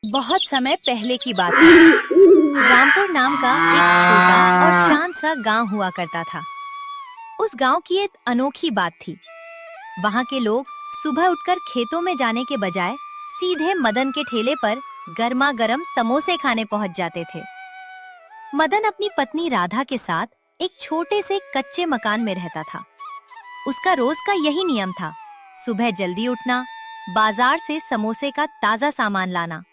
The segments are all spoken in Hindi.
बहुत समय पहले की बात है। रामपुर नाम का एक छोटा और शांत सा गांव हुआ करता था। उस गांव की एक अनोखी बात थी। वहां के लोग सुबह उठकर खेतों में जाने के बजाय सीधे मदन के ठेले पर गर्मा गर्म समोसे खाने पहुंच जाते थे। मदन अपनी पत्नी राधा के साथ एक छोटे से कच्चे मकान में रहता था। उसका रोज का यही नियम था, सुबह जल्दी उठना, बाजार से समोसे का ताजा सामान लाना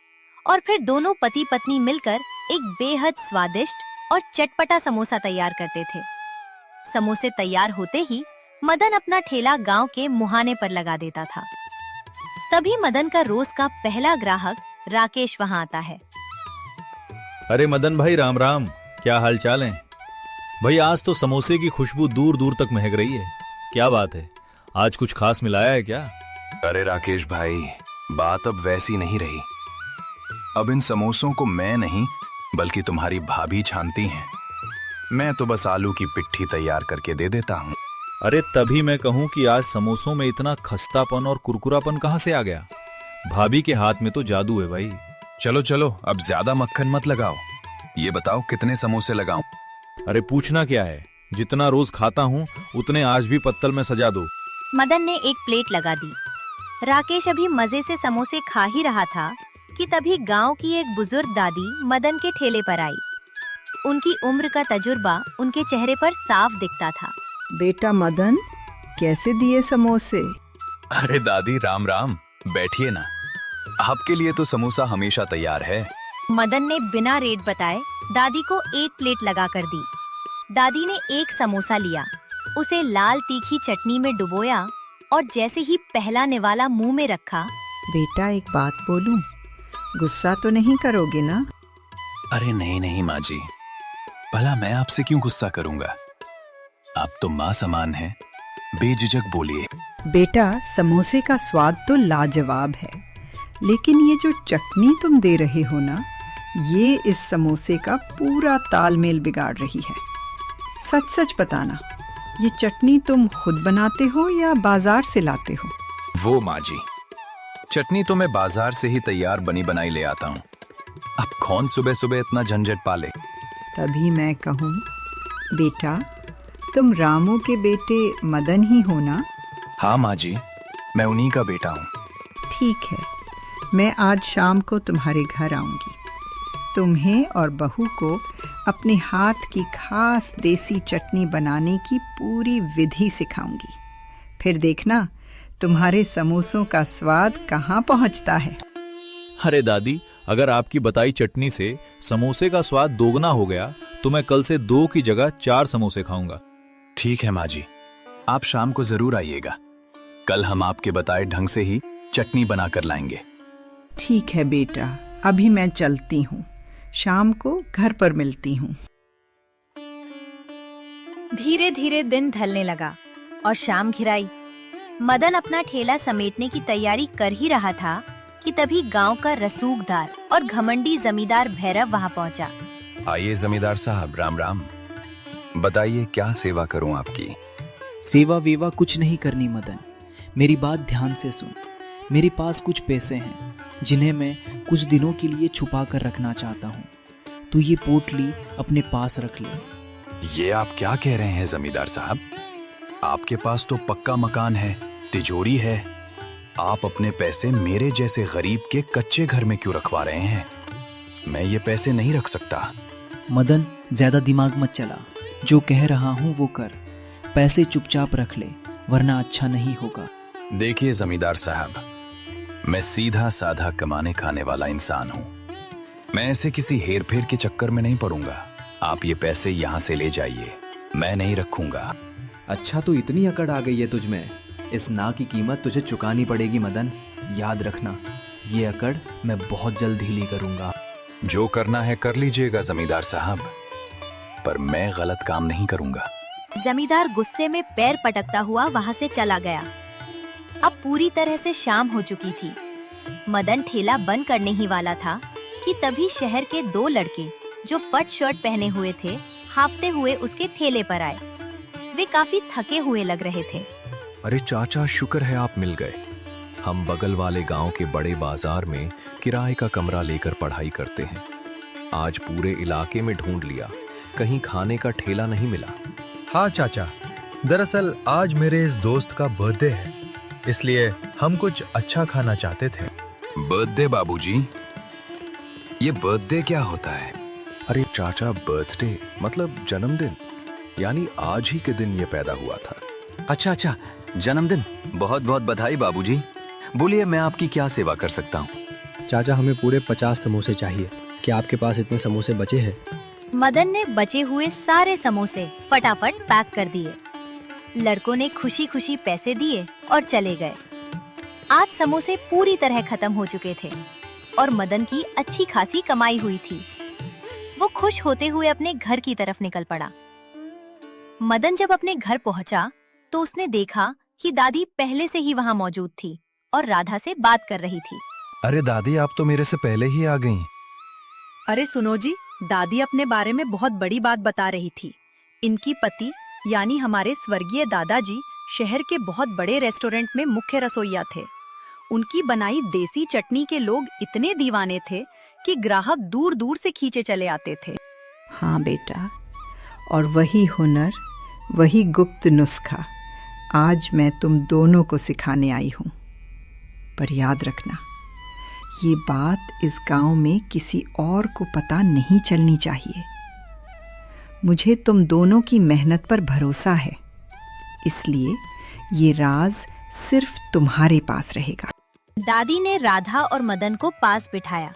और फिर दोनों पति पत्नी मिलकर एक बेहद स्वादिष्ट और चटपटा समोसा तैयार करते थे। समोसे तैयार होते ही मदन अपना ठेला गांव के मुहाने पर लगा देता था। तभी मदन का रोज का पहला ग्राहक राकेश वहां आता है। अरे मदन भाई, राम राम। क्या हाल चाल है भाई? आज तो समोसे की खुशबू दूर दूर तक महक रही है। क्या बात है, आज कुछ खास मिलाया है क्या? अरे राकेश भाई, बात अब वैसी नहीं रही। अब इन समोसों को मैं नहीं बल्कि तुम्हारी भाभी छानती हैं। मैं तो बस आलू की पिट्ठी तैयार करके दे देता हूँ। अरे तभी मैं कहूँ कि आज समोसों में इतना खस्तापन और कुरकुरापन कहाँ से आ गया? भाभी के हाथ में तो जादू है भाई। चलो चलो, अब ज्यादा मक्खन मत लगाओ। ये बताओ कितने समोसे लगाऊं? अरे पूछना क्या है, जितना रोज खाता हूँ उतने आज भी पत्तल में सजा दो। मदन ने एक प्लेट लगा दी। राकेश अभी मजे से समोसे खा ही रहा था कि तभी गांव की एक बुजुर्ग दादी मदन के ठेले पर आई। उनकी उम्र का तजुर्बा उनके चेहरे पर साफ दिखता था। बेटा मदन, कैसे दिए समोसे? अरे दादी, राम राम। बैठिए ना, आपके लिए तो समोसा हमेशा तैयार है। मदन ने बिना रेट बताए दादी को एक प्लेट लगा कर दी। दादी ने एक समोसा लिया, उसे लाल तीखी चटनी में डुबोया और जैसे ही पहला निवाला मुंह में रखा। बेटा एक बात बोलूं, गुस्सा तो नहीं करोगे ना? अरे नहीं नहीं माँ जी, भला मैं आपसे क्यों गुस्सा करूंगा? आप तो माँ समान हैं, बेझिझक बोलिए। बेटा समोसे का स्वाद तो लाजवाब है, लेकिन ये जो चटनी तुम दे रहे हो ना, ये इस समोसे का पूरा तालमेल बिगाड़ रही है। सच सच बताना, ये चटनी तुम खुद बनाते हो या बाजार से लाते हो? वो माँ जी, चटनी तो मैं बाजार से ही तैयार बनी बनाई ले आता हूँ। अब कौन सुबह सुबह इतना झंझट पाले? तभी मैं कहूँ, बेटा तुम रामू के बेटे मदन ही हो ना? हाँ माँ जी, मैं उन्हीं का बेटा हूँ। ठीक है, मैं आज शाम को तुम्हारे घर आऊंगी। तुम्हें और बहू को अपने हाथ की खास देसी चटनी बनाने की पूरी विधि सिखाऊंगी। फिर देखना तुम्हारे समोसों का स्वाद कहाँ पहुँचता है। अरे दादी, अगर आपकी बताई चटनी से समोसे का स्वाद दोगुना हो गया तो मैं कल से 2 की जगह 4 समोसे खाऊंगा। ठीक है माँ जी, आप शाम को जरूर आइएगा। कल हम आपके बताए ढंग से ही चटनी बनाकर लाएंगे। ठीक है बेटा, अभी मैं चलती हूँ, शाम को घर पर मिलती हूँ। धीरे धीरे दिन ढलने लगा और शाम घिराई। मदन अपना ठेला समेटने की तैयारी कर ही रहा था कि तभी गांव का रसूखदार और घमंडी जमींदार भैरव वहां पहुंचा। आइए जमींदार साहब, राम राम। बताइए क्या सेवा करूं आपकी? सेवा वेवा कुछ नहीं करनी मदन, मेरी बात ध्यान से सुन। मेरे पास कुछ पैसे हैं जिन्हें मैं कुछ दिनों के लिए छुपा कर रखना चाहता हूँ। तू ये पोटली अपने पास रख ले। ये आप क्या कह रहे हैं जमींदार साहब? आपके पास तो पक्का मकान है, तिजोरी है। आप अपने पैसे मेरे जैसे गरीब के कच्चे घर में क्यों रखवा रहे हैं? मैं ये पैसे नहीं रख सकता। मदन ज्यादा दिमाग मत चला, जो कह रहा हूँ वो कर। पैसे चुपचाप रख ले, वरना अच्छा नहीं होगा। देखिए जमींदार साहब, मैं सीधा साधा कमाने खाने वाला इंसान हूँ। मैं ऐसे किसी हेर फेर के चक्कर में नहीं पड़ूंगा। आप ये पैसे यहाँ से ले जाइए, मैं नहीं रखूंगा। अच्छा, तो इतनी अकड़ आ गई है तुझ में। इस ना की कीमत तुझे चुकानी पड़ेगी मदन। याद रखना, ये अकड़ मैं बहुत जल्द ढीली करूंगा। जो करना है कर लीजिएगा जमींदार साहब, पर मैं गलत काम नहीं करूंगा। जमींदार गुस्से में पैर पटकता हुआ वहां से चला गया। अब पूरी तरह से शाम हो चुकी थी। मदन ठेला बंद करने ही वाला था कि तभी शहर के 2 लड़के जो पट शर्ट पहने हुए थे, हाफते हुए उसके ठेले पर आए। वे काफी थके हुए लग रहे थे। अरे चाचा, शुक्र है आप मिल गए। हम बगल वाले गांव के बड़े बाजार में किराए का कमरा लेकर पढ़ाई करते हैं। आज पूरे इलाके में ढूंढ लिया, कहीं खाने का ठेला नहीं मिला। हाँ चाचा, दरअसल आज मेरे इस दोस्त का बर्थडे है, इसलिए हम कुछ अच्छा खाना चाहते थे। बर्थडे बाबूजी? ये बर्थडे क्या होता है? अरे चाचा, बर्थडे मतलब जन्मदिन, यानी आज ही के दिन ये पैदा हुआ था। अच्छा, जन्मदिन। बहुत बहुत बधाई बाबूजी। बोलिए, मैं आपकी क्या सेवा कर सकता हूँ? चाचा, हमें पूरे 50 समोसे चाहिए। क्या आपके पास इतने समोसे बचे हैं? मदन ने बचे हुए सारे समोसे फटाफट पैक कर दिए। लड़कों ने खुशी खुशी पैसे दिए और चले गए। आज समोसे पूरी तरह खत्म हो चुके थे और मदन की अच्छी खासी कमाई हुई थी। वो खुश होते हुए अपने घर की तरफ निकल पड़ा। मदन जब अपने घर पहुंचा तो उसने देखा कि दादी पहले से ही वहां मौजूद थी और राधा से बात कर रही थी। अरे दादी, आप तो मेरे से पहले ही आ गईं। अरे सुनो जी, दादी अपने बारे में बहुत बड़ी बात बता रही थी। इनकी पति यानी हमारे स्वर्गीय दादाजी शहर के बहुत बड़े रेस्टोरेंट में मुख्य रसोइया थे। उनकी बनाई देसी चटनी के लोग इतने दीवाने थे कि ग्राहक दूर दूर से खींचे चले आते थे। हाँ बेटा, और वही हुनर, वही गुप्त नुस्खा आज मैं तुम दोनों को सिखाने आई हूँ। पर याद रखना, ये बात इस गांव में किसी और को पता नहीं चलनी चाहिए। मुझे तुम दोनों की मेहनत पर भरोसा है, इसलिए ये राज सिर्फ तुम्हारे पास रहेगा। दादी ने राधा और मदन को पास बिठाया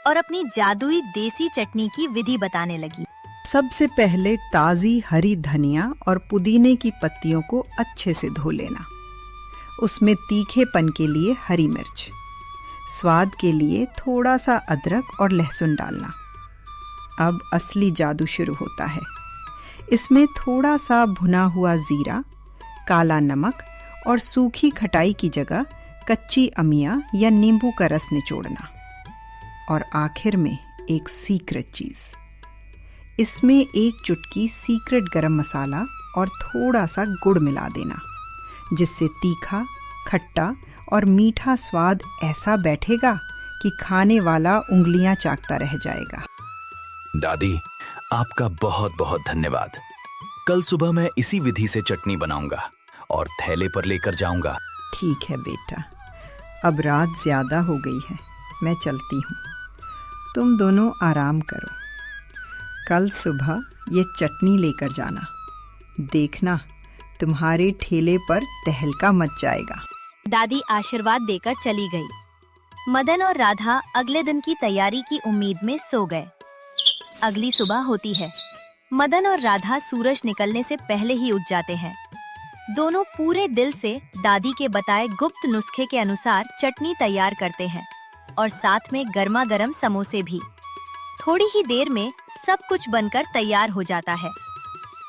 और अपनी जादुई देसी चटनी की विधि बताने लगी। सबसे पहले ताज़ी हरी धनिया और पुदीने की पत्तियों को अच्छे से धो लेना। उसमें तीखेपन के लिए हरी मिर्च, स्वाद के लिए थोड़ा सा अदरक और लहसुन डालना। अब असली जादू शुरू होता है। इसमें थोड़ा सा भुना हुआ जीरा, काला नमक और सूखी खटाई की जगह कच्ची अमिया या नींबू का रस निचोड़ना। और आखिर में एक सीक्रेट चीज़, इसमें एक चुटकी सीक्रेट गरम मसाला और थोड़ा सा गुड़ मिला देना, जिससे तीखा, खट्टा और मीठा स्वाद ऐसा बैठेगा कि खाने वाला उंगलियां चाटता रह जाएगा। दादी, आपका बहुत बहुत धन्यवाद। कल सुबह मैं इसी विधि से चटनी बनाऊंगा और थैले पर लेकर जाऊंगा। ठीक है बेटा, अब रात ज्यादा हो गई है, मैं चलती हूँ। तुम दोनों आराम करो। कल सुबह ये चटनी लेकर जाना, देखना तुम्हारे ठेले पर तहलका मच जाएगा। दादी आशीर्वाद देकर चली गई। मदन और राधा अगले दिन की तैयारी की उम्मीद में सो गए। अगली सुबह होती है। मदन और राधा सूरज निकलने से पहले ही उठ जाते हैं। दोनों पूरे दिल से दादी के बताए गुप्त नुस्खे के अनुसार चटनी तैयार करते हैं और साथ में गर्मा गर्म समोसे भी। थोड़ी ही देर में सब कुछ बनकर तैयार हो जाता है।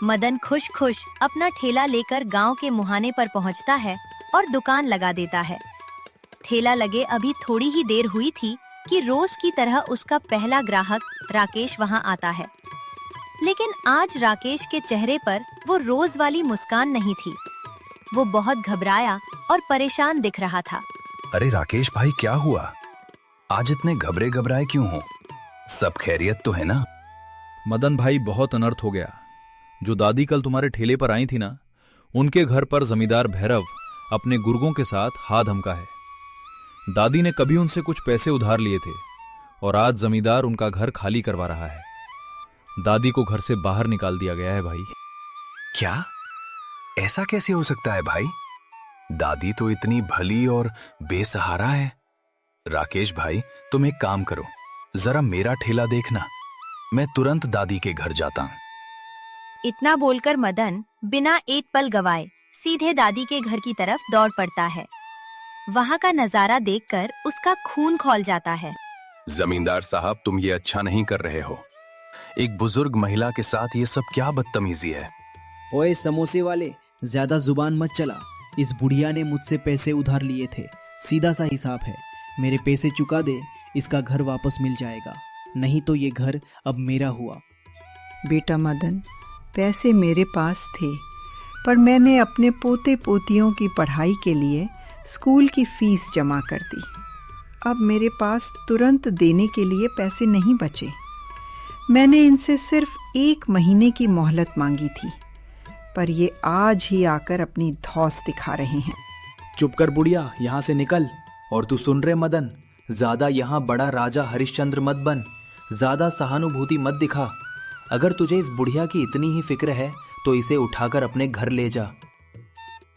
मदन खुश खुश अपना ठेला लेकर गांव के मुहाने पर पहुंचता है और दुकान लगा देता है। ठेला लगे अभी थोड़ी ही देर हुई थी कि रोज की तरह उसका पहला ग्राहक राकेश वहां आता है। लेकिन आज राकेश के चेहरे पर वो रोज वाली मुस्कान नहीं थी। वो बहुत घबराया और परेशान दिख रहा था। अरे राकेश भाई, क्या हुआ? आज इतने घबरे घबराए क्यों हो? सब खैरियत तो है ना? मदन भाई, बहुत अनर्थ हो गया। जो दादी कल तुम्हारे ठेले पर आई थी ना, उनके घर पर जमींदार भैरव अपने गुर्गों के साथ हाथ धमका है। दादी ने कभी उनसे कुछ पैसे उधार लिए थे और आज जमींदार उनका घर खाली करवा रहा है। दादी को घर से बाहर निकाल दिया गया है भाई। क्या? ऐसा कैसे हो सकता है भाई? दादी तो इतनी भली और बेसहारा है। राकेश भाई, तुम एक काम करो, जरा मेरा ठेला देखना, मैं तुरंत दादी के घर जाता हूं। इतना बोलकर मदन बिना एक पल गवाए सीधे दादी के घर की तरफ दौड़ पड़ता है। वहां का नजारा देखकर उसका खून खौल जाता है। जमींदार साहब, तुम ये अच्छा नहीं कर रहे हो। एक बुजुर्ग महिला के साथ ये सब क्या बदतमीजी है? ओए समोसे वाले, ज्यादा जुबान मत चला। इस बुढ़िया ने मुझसे पैसे उधार लिए थे, सीधा सा हिसाब है। मेरे पैसे चुका दे, इसका घर वापस मिल जाएगा, नहीं तो ये घर अब मेरा हुआ। बेटा मदन, पैसे मेरे पास थे, पर मैंने अपने पोते पोतियों की पढ़ाई के लिए स्कूल की फीस जमा कर दी। अब मेरे पास तुरंत देने के लिए पैसे नहीं बचे। मैंने इनसे सिर्फ 1 महीने की मोहलत मांगी थी, पर ये आज ही आकर अपनी धौस दिखा रहे हैं। चुप कर बुढ़िया, यहाँ से निकल। और तू सुन रहे मदन, ज्यादा यहाँ बड़ा राजा हरिश्चंद्र मत बन, ज्यादा सहानुभूति मत दिखा। अगर तुझे इस बुढ़िया की इतनी ही फिक्र है तो इसे उठाकर अपने घर ले जा।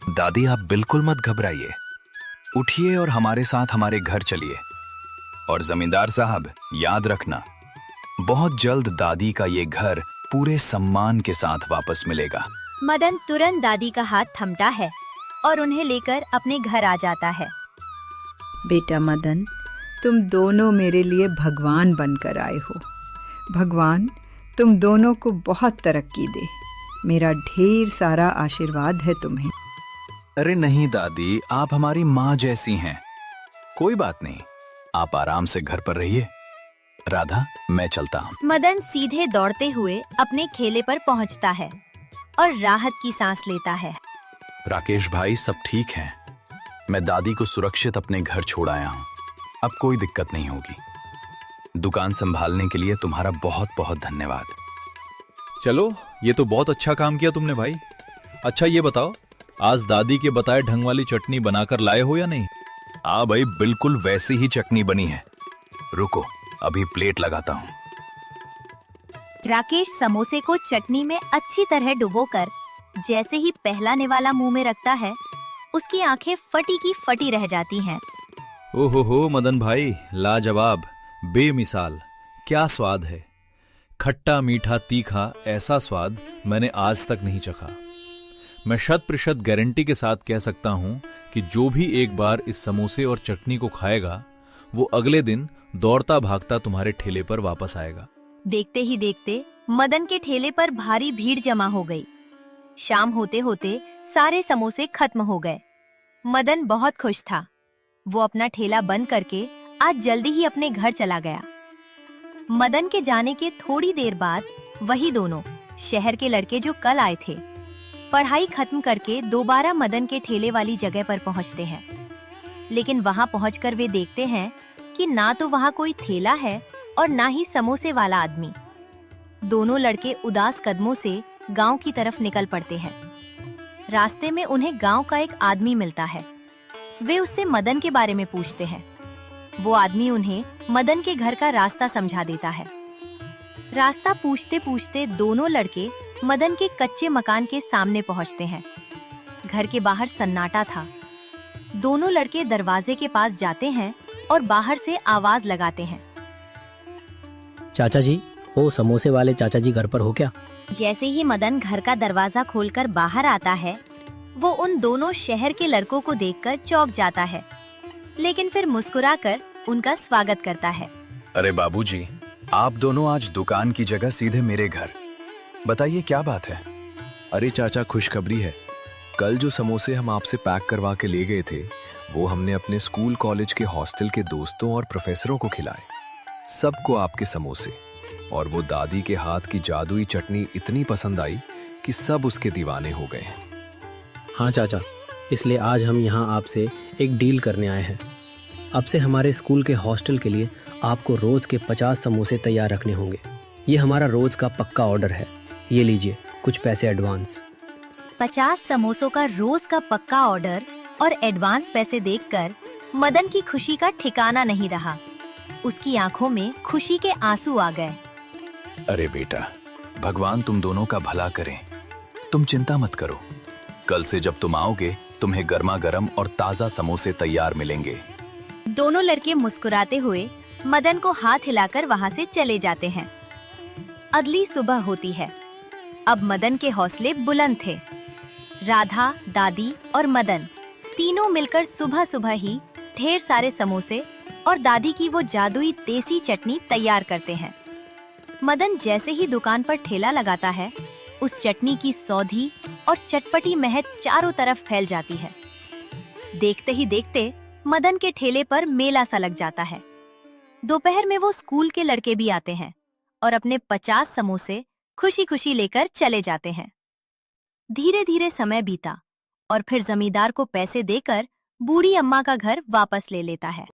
दादी आप बिल्कुल मत घबराइए, उठिए और हमारे साथ हमारे घर चलिए। और जमींदार साहब याद रखना, बहुत जल्द दादी का ये घर पूरे सम्मान के साथ वापस मिलेगा। मदन तुरंत दादी का हाथ थमता है और उन्हें लेकर अपने घर आ जाता है। बेटा मदन, तुम दोनों मेरे लिए भगवान बनकर आए हो। भगवान तुम दोनों को बहुत तरक्की दे। मेरा ढेर सारा आशीर्वाद है तुम्हें। अरे नहीं दादी, आप हमारी माँ जैसी हैं। कोई बात नहीं, आप आराम से घर पर रहिए। राधा मैं चलता हूँ। मदन सीधे दौड़ते हुए अपने खेले पर पहुंचता है और राहत की सांस लेता है। राकेश भाई सब ठीक हैं। मैं दादी को सुरक्षित अपने घर छोड़ आया हूँ। अब कोई दिक्कत नहीं होगी। दुकान संभालने के लिए तुम्हारा बहुत बहुत धन्यवाद। चलो, ये तो बहुत अच्छा काम किया तुमने भाई। अच्छा ये बताओ, आज दादी के बताए ढंग वाली चटनी बनाकर लाए हो या नहीं? हाँ भाई, बिल्कुल वैसी ही चटनी बनी है। रुको, अभी प्लेट लगाता हूँ। राकेश समोसे को चटनी में अच्छी तरह डुबोकर जैसे ही पहला निवाला मुंह में रखता है, उसकी आंखें फटी की फटी रह जाती हैं। ओहो मदन भाई, लाजवाब, बेमिसाल, क्या स्वाद है। खट्टा मीठा तीखा ऐसा स्वाद मैंने आज तक नहीं चखा। मैं 100% गारंटी के साथ कह सकता हूं कि जो भी एक बार इस समोसे और चटनी को खाएगा वो अगले दिन दौड़ता भागता तुम्हारे ठेले पर वापस आएगा। देखते ही देखते मदन के ठेले पर भारी भीड़ जमा हो गई। शाम होते होते सारे समोसे खत्म हो गए। मदन बहुत खुश था। वो अपना ठेला बंद करके आज जल्दी ही अपने घर चला गया। मदन के जाने के थोड़ी देर बाद वही दोनों शहर के लड़के जो कल आए थे, पढ़ाई खत्म करके दोबारा मदन के ठेले वाली जगह पर पहुंचते हैं। लेकिन वहां पहुंचकर वे देखते हैं कि ना तो वहां कोई ठेला है और ना ही समोसे वाला आदमी। दोनों लड़के उदास कदमों से गांव की तरफ निकल पड़ते हैं। रास्ते में उन्हें गांव का एक आदमी मिलता है। वे उससे मदन के बारे में पूछते हैं। वो आदमी उन्हें मदन के घर का रास्ता समझा देता है। रास्ता पूछते पूछते दोनों लड़के मदन के कच्चे मकान के सामने पहुंचते हैं। घर के बाहर सन्नाटा था। दोनों लड़के दरवाजे के पास जाते हैं और बाहर से आवाज लगाते हैं। चाचा जी, वो समोसे वाले चाचा जी घर पर हो क्या? जैसे ही मदन घर का दरवाजा खोलकर बाहर आता है, वो उन दोनों शहर के लड़कों को देखकर चौंक जाता है, लेकिन फिर मुस्कुराकर उनका स्वागत करता है। अरे बाबूजी, आप दोनों आज दुकान की जगह सीधे मेरे घर। बताइए क्या बात है? अरे चाचा, खुशखबरी है। कल जो समोसे हम आपसे पैक करवा के ले गए थे, वो हमने अपने स्कूल कॉलेज के हॉस्टल के दोस्तों और प्रोफेसरों को खिलाए। सबको आपके समोसे और वो दादी के हाथ की जादुई चटनी इतनी पसंद आई कि सब उसके दीवाने हो गए। हाँ चाचा, इसलिए आज हम यहाँ आपसे एक डील करने आए हैं। अब से हमारे स्कूल के हॉस्टल के लिए आपको रोज़ के 50 समोसे तैयार रखने होंगे। ये हमारा रोज़ का पक्का ऑर्डर है। ये लीजिए कुछ पैसे एडवांस। 50 समोसों का रोज का पक्का ऑर्डर और एडवांस पैसे देखकर मदन की खुशी का ठिकाना नहीं रहा। उसकी आंखों में खुशी के आंसू आ गए। अरे बेटा, भगवान तुम दोनों का भला करें। तुम चिंता मत करो। कल से जब तुम आओगे, तुम्हें गर्मा गर्म और ताज़ा समोसे तैयार मिलेंगे। दोनों लड़के मुस्कुराते हुए मदन को हाथ हिलाकर वहां से चले जाते हैं। अगली सुबह होती है। अब मदन के हौसले बुलंद थे। राधा, दादी और मदन तीनों मिलकर सुबह सुबह ही ढेर सारे समोसे और दादी की वो जादुई देसी चटनी तैयार करते हैं। मदन जैसे ही दुकान पर ठेला लगाता है, उस चटनी की सौधी और चटपटी महक चारों तरफ फैल जाती है। देखते ही देखते मदन के ठेले पर मेला सा लग जाता है। दोपहर में वो स्कूल के लड़के भी आते हैं और अपने 50 समोसे खुशी खुशी लेकर चले जाते हैं। धीरे धीरे समय बीता और फिर जमींदार को पैसे देकर बूढ़ी अम्मा का घर वापस ले लेता है।